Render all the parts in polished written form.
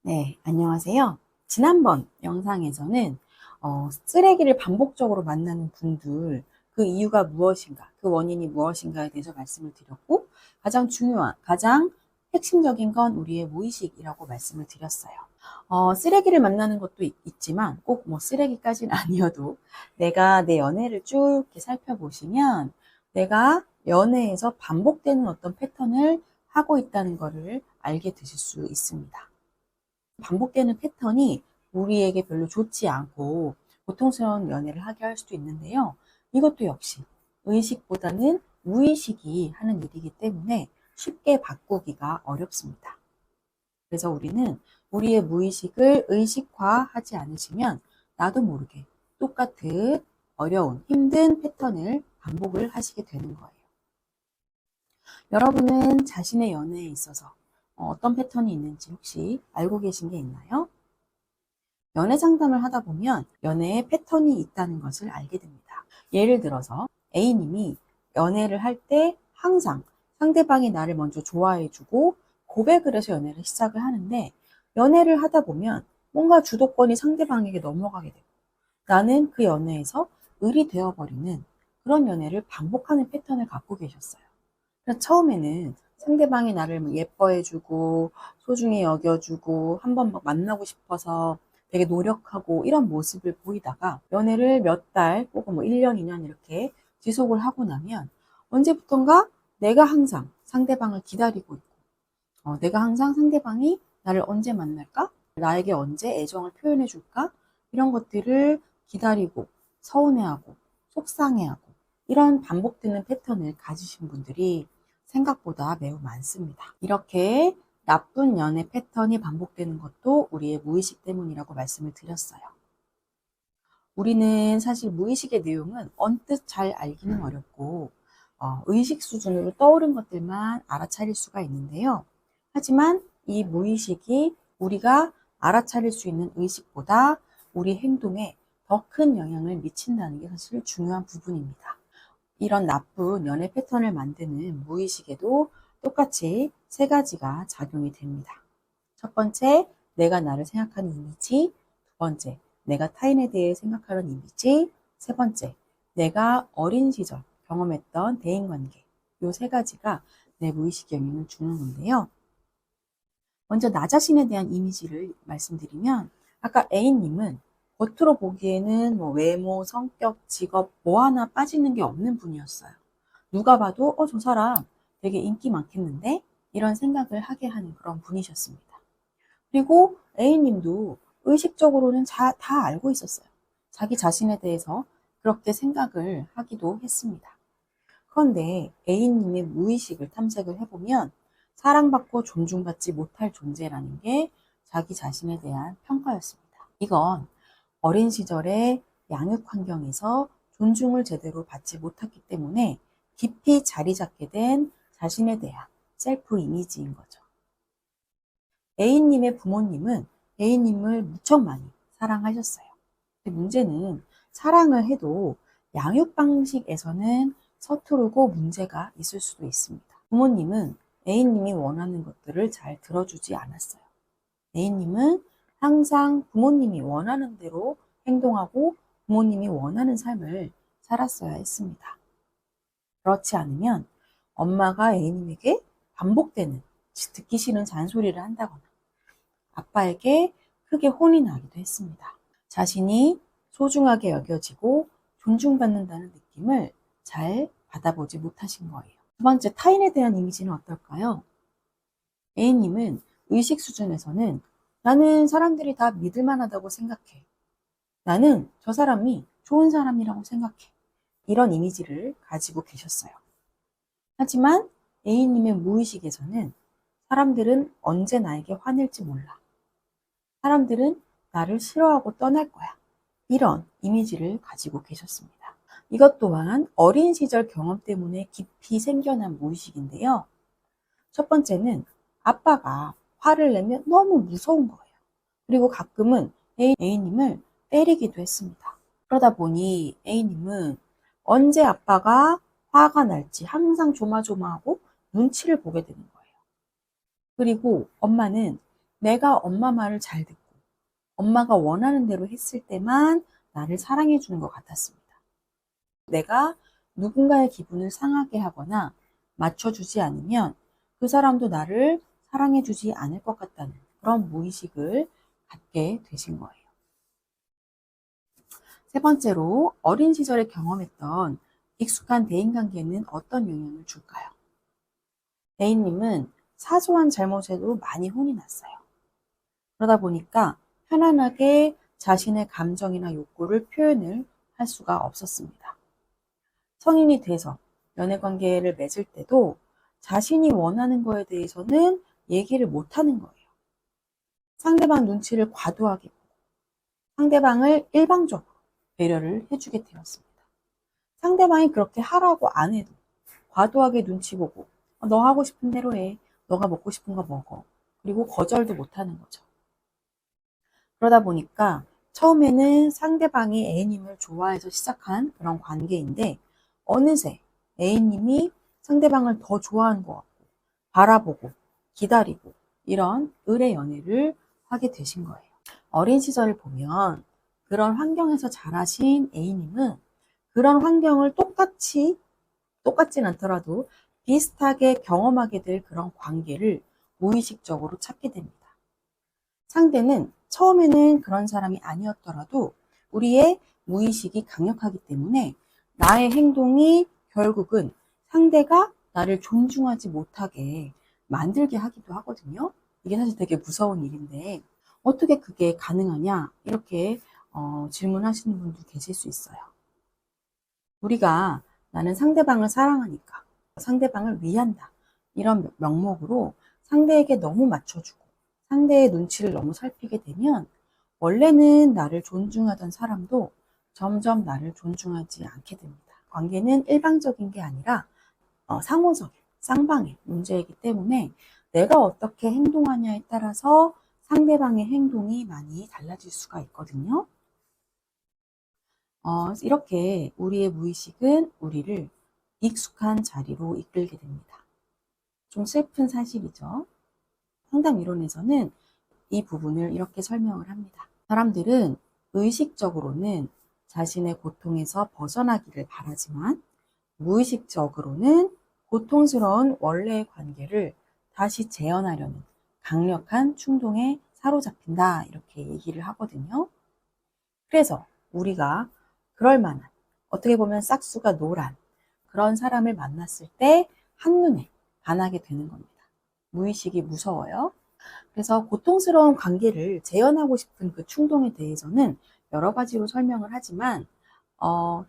네, 안녕하세요. 지난번 영상에서는 쓰레기를 반복적으로 만나는 분들, 그 이유가 무엇인가, 그 원인이 무엇인가에 대해서 말씀을 드렸고, 가장 중요한, 가장 핵심적인 건 우리의 무의식이라고 말씀을 드렸어요. 쓰레기를 만나는 것도 있지만 꼭 뭐 쓰레기까지는 아니어도 내가 내 연애를 쭉 이렇게 살펴보시면 내가 연애에서 반복되는 어떤 패턴을 하고 있다는 것을 알게 되실 수 있습니다. 반복되는 패턴이 우리에게 별로 좋지 않고 고통스러운 연애를 하게 할 수도 있는데요. 이것도 역시 의식보다는 무의식이 하는 일이기 때문에 쉽게 바꾸기가 어렵습니다. 그래서 우리는 우리의 무의식을 의식화하지 않으시면 나도 모르게 똑같은 어려운 힘든 패턴을 반복을 하시게 되는 거예요. 여러분은 자신의 연애에 있어서 어떤 패턴이 있는지 혹시 알고 계신 게 있나요? 연애 상담을 하다 보면 연애에 패턴이 있다는 것을 알게 됩니다. 예를 들어서 A님이 연애를 할 때 항상 상대방이 나를 먼저 좋아해주고 고백을 해서 연애를 시작을 하는데, 연애를 하다 보면 뭔가 주도권이 상대방에게 넘어가게 되고 나는 그 연애에서 을이 되어버리는 그런 연애를 반복하는 패턴을 갖고 계셨어요. 그래서 처음에는 상대방이 나를 뭐 예뻐해주고 소중히 여겨주고 한번 막 만나고 싶어서 되게 노력하고 이런 모습을 보이다가 연애를 몇 달 혹은 뭐 1년, 2년 이렇게 지속을 하고 나면 언제부턴가 내가 항상 상대방을 기다리고 있고, 내가 항상 상대방이 나를 언제 만날까? 나에게 언제 애정을 표현해 줄까? 이런 것들을 기다리고 서운해하고 속상해하고 이런 반복되는 패턴을 가지신 분들이 생각보다 매우 많습니다. 이렇게 나쁜 연애 패턴이 반복되는 것도 우리의 무의식 때문이라고 말씀을 드렸어요. 우리는 사실 무의식의 내용은 언뜻 잘 알기는 어렵고 의식 수준으로 떠오른 것들만 알아차릴 수가 있는데요. 하지만 이 무의식이 우리가 알아차릴 수 있는 의식보다 우리 행동에 더 큰 영향을 미친다는 게 사실 중요한 부분입니다. 이런 나쁜 연애 패턴을 만드는 무의식에도 똑같이 세 가지가 작용이 됩니다. 첫 번째, 내가 나를 생각하는 이미지. 두 번째, 내가 타인에 대해 생각하는 이미지. 세 번째, 내가 어린 시절 경험했던 대인관계. 이 세 가지가 내 무의식 영향을 주는 건데요. 먼저 나 자신에 대한 이미지를 말씀드리면, 아까 A님은 겉으로 보기에는 뭐 외모, 성격, 직업 뭐 하나 빠지는 게 없는 분이었어요. 누가 봐도 저 사람 되게 인기 많겠는데? 이런 생각을 하게 하는 그런 분이셨습니다. 그리고 A님도 의식적으로는 다 알고 있었어요. 자기 자신에 대해서 그렇게 생각을 하기도 했습니다. 그런데 A님의 무의식을 탐색을 해보면 사랑받고 존중받지 못할 존재라는 게 자기 자신에 대한 평가였습니다. 이건 어린 시절의 양육 환경에서 존중을 제대로 받지 못했기 때문에 깊이 자리 잡게 된 자신에 대한 셀프 이미지인 거죠. A님의 부모님은 A님을 무척 많이 사랑하셨어요. 근데 문제는 사랑을 해도 양육 방식에서는 서투르고 문제가 있을 수도 있습니다. 부모님은 A님이 원하는 것들을 잘 들어주지 않았어요. A님은 항상 부모님이 원하는 대로 행동하고 부모님이 원하는 삶을 살았어야 했습니다. 그렇지 않으면 엄마가 A님에게 반복되는 듣기 싫은 잔소리를 한다거나 아빠에게 크게 혼이 나기도 했습니다. 자신이 소중하게 여겨지고 존중받는다는 느낌을 잘 받아보지 못하신 거예요. 두 번째, 타인에 대한 이미지는 어떨까요? A님은 의식 수준에서는 나는 사람들이 다 믿을만하다고 생각해. 나는 저 사람이 좋은 사람이라고 생각해. 이런 이미지를 가지고 계셨어요. 하지만 A님의 무의식에서는 사람들은 언제 나에게 화낼지 몰라. 사람들은 나를 싫어하고 떠날 거야. 이런 이미지를 가지고 계셨습니다. 이것 또한 어린 시절 경험 때문에 깊이 생겨난 무의식인데요. 첫 번째는 아빠가 화를 내면 너무 무서운 거예요. 그리고 가끔은 A님을 때리기도 했습니다. 그러다 보니 A님은 언제 아빠가 화가 날지 항상 조마조마하고 눈치를 보게 되는 거예요. 그리고 엄마는 내가 엄마 말을 잘 듣고 엄마가 원하는 대로 했을 때만 나를 사랑해 주는 것 같았습니다. 내가 누군가의 기분을 상하게 하거나 맞춰주지 않으면 그 사람도 나를 사랑해 주지 않을 것 같다는 그런 무의식을 갖게 되신 거예요. 세 번째로 어린 시절에 경험했던 익숙한 대인관계는 어떤 영향을 줄까요? A님은 사소한 잘못에도 많이 혼이 났어요. 그러다 보니까 편안하게 자신의 감정이나 욕구를 표현을 할 수가 없었습니다. 성인이 돼서 연애관계를 맺을 때도 자신이 원하는 거에 대해서는 얘기를 못하는 거예요. 상대방 눈치를 과도하게 보고 상대방을 일방적으로 배려를 해주게 되었습니다. 상대방이 그렇게 하라고 안 해도 과도하게 눈치 보고 너 하고 싶은 대로 해. 너가 먹고 싶은 거 먹어. 그리고 거절도 못하는 거죠. 그러다 보니까 처음에는 상대방이 A님을 좋아해서 시작한 그런 관계인데 어느새 A님이 상대방을 더 좋아하는 것 같고 바라보고 기다리고 이런 의뢰 연애를 하게 되신 거예요. 어린 시절을 보면 그런 환경에서 자라신 A님은 그런 환경을 똑같진 않더라도 비슷하게 경험하게 될 그런 관계를 무의식적으로 찾게 됩니다. 상대는 처음에는 그런 사람이 아니었더라도 우리의 무의식이 강력하기 때문에 나의 행동이 결국은 상대가 나를 존중하지 못하게 만들게 하기도 하거든요. 이게 사실 되게 무서운 일인데 어떻게 그게 가능하냐 이렇게 질문하시는 분도 계실 수 있어요. 우리가 나는 상대방을 사랑하니까 상대방을 위한다 이런 명목으로 상대에게 너무 맞춰주고 상대의 눈치를 너무 살피게 되면 원래는 나를 존중하던 사람도 점점 나를 존중하지 않게 됩니다. 관계는 일방적인 게 아니라 상호적인 쌍방의 문제이기 때문에 내가 어떻게 행동하냐에 따라서 상대방의 행동이 많이 달라질 수가 있거든요. 이렇게 우리의 무의식은 우리를 익숙한 자리로 이끌게 됩니다. 좀 슬픈 사실이죠. 상담 이론에서는 이 부분을 이렇게 설명을 합니다. 사람들은 의식적으로는 자신의 고통에서 벗어나기를 바라지만 무의식적으로는 고통스러운 원래의 관계를 다시 재현하려는 강력한 충동에 사로잡힌다 이렇게 얘기를 하거든요. 그래서 우리가 그럴 만한 어떻게 보면 싹수가 노란 그런 사람을 만났을 때 한눈에 반하게 되는 겁니다. 무의식이 무서워요. 그래서 고통스러운 관계를 재현하고 싶은 그 충동에 대해서는 여러 가지로 설명을 하지만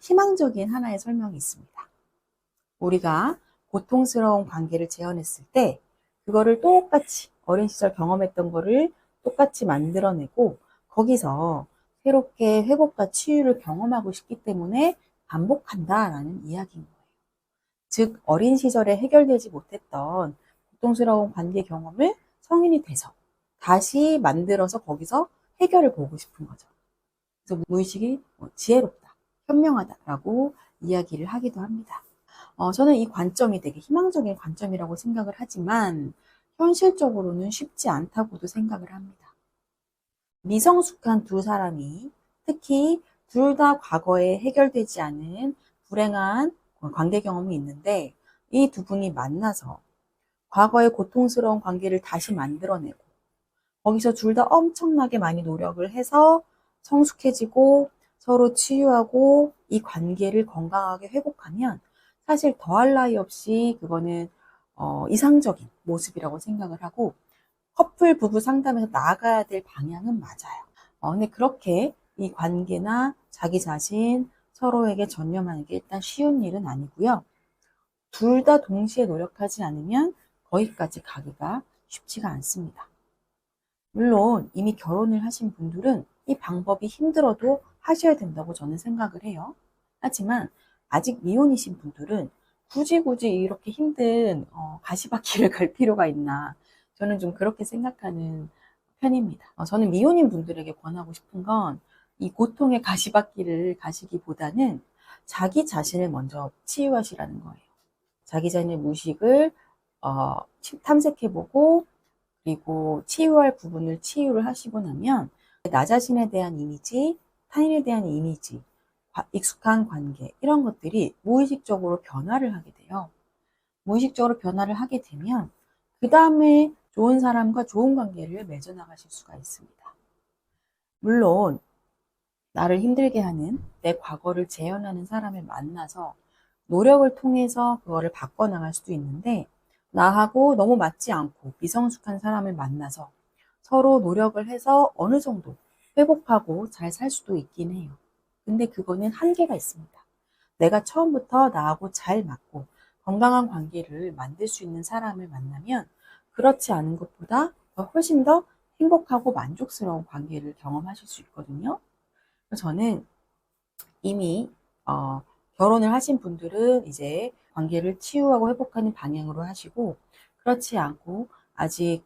희망적인 하나의 설명이 있습니다. 우리가 고통스러운 관계를 재현했을 때 그거를 똑같이 어린 시절 경험했던 거를 똑같이 만들어내고 거기서 새롭게 회복과 치유를 경험하고 싶기 때문에 반복한다라는 이야기인 거예요. 즉 어린 시절에 해결되지 못했던 고통스러운 관계 경험을 성인이 돼서 다시 만들어서 거기서 해결을 보고 싶은 거죠. 그래서 무의식이 지혜롭다, 현명하다라고 이야기를 하기도 합니다. 저는 이 관점이 되게 희망적인 관점이라고 생각을 하지만 현실적으로는 쉽지 않다고도 생각을 합니다. 미성숙한 두 사람이 특히 둘 다 과거에 해결되지 않은 불행한 관계 경험이 있는데 이 두 분이 만나서 과거의 고통스러운 관계를 다시 만들어내고 거기서 둘 다 엄청나게 많이 노력을 해서 성숙해지고 서로 치유하고 이 관계를 건강하게 회복하면 사실 더할 나위 없이 그거는 이상적인 모습이라고 생각을 하고 커플 부부 상담에서 나아가야 될 방향은 맞아요. 근데 그렇게 이 관계나 자기 자신 서로에게 전념하는 게 일단 쉬운 일은 아니고요. 둘 다 동시에 노력하지 않으면 거기까지 가기가 쉽지가 않습니다. 물론 이미 결혼을 하신 분들은 이 방법이 힘들어도 하셔야 된다고 저는 생각을 해요. 하지만 아직 미혼이신 분들은 굳이 이렇게 힘든 가시밭길을 갈 필요가 있나 저는 좀 그렇게 생각하는 편입니다. 저는 미혼인 분들에게 권하고 싶은 건 이 고통의 가시밭길을 가시기보다는 자기 자신을 먼저 치유하시라는 거예요. 자기 자신의 무의식을 탐색해보고 그리고 치유할 부분을 치유를 하시고 나면 나 자신에 대한 이미지, 타인에 대한 이미지, 익숙한 관계 이런 것들이 무의식적으로 변화를 하게 돼요. 무의식적으로 변화를 하게 되면 그 다음에 좋은 사람과 좋은 관계를 맺어 나가실 수가 있습니다. 물론 나를 힘들게 하는 내 과거를 재현하는 사람을 만나서 노력을 통해서 그거를 바꿔나갈 수도 있는데, 나하고 너무 맞지 않고 미성숙한 사람을 만나서 서로 노력을 해서 어느 정도 회복하고 잘 살 수도 있긴 해요. 근데 그거는 한계가 있습니다. 내가 처음부터 나하고 잘 맞고 건강한 관계를 만들 수 있는 사람을 만나면 그렇지 않은 것보다 훨씬 더 행복하고 만족스러운 관계를 경험하실 수 있거든요. 저는 이미 결혼을 하신 분들은 이제 관계를 치유하고 회복하는 방향으로 하시고, 그렇지 않고 아직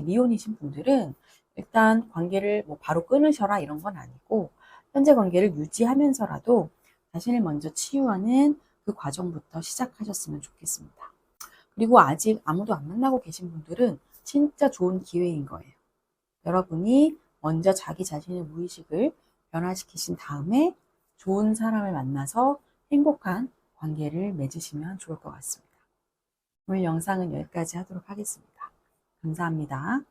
미혼이신 분들은 일단 관계를 뭐 바로 끊으셔라 이런 건 아니고, 현재 관계를 유지하면서라도 자신을 먼저 치유하는 그 과정부터 시작하셨으면 좋겠습니다. 그리고 아직 아무도 안 만나고 계신 분들은 진짜 좋은 기회인 거예요. 여러분이 먼저 자기 자신의 무의식을 변화시키신 다음에 좋은 사람을 만나서 행복한 관계를 맺으시면 좋을 것 같습니다. 오늘 영상은 여기까지 하도록 하겠습니다. 감사합니다.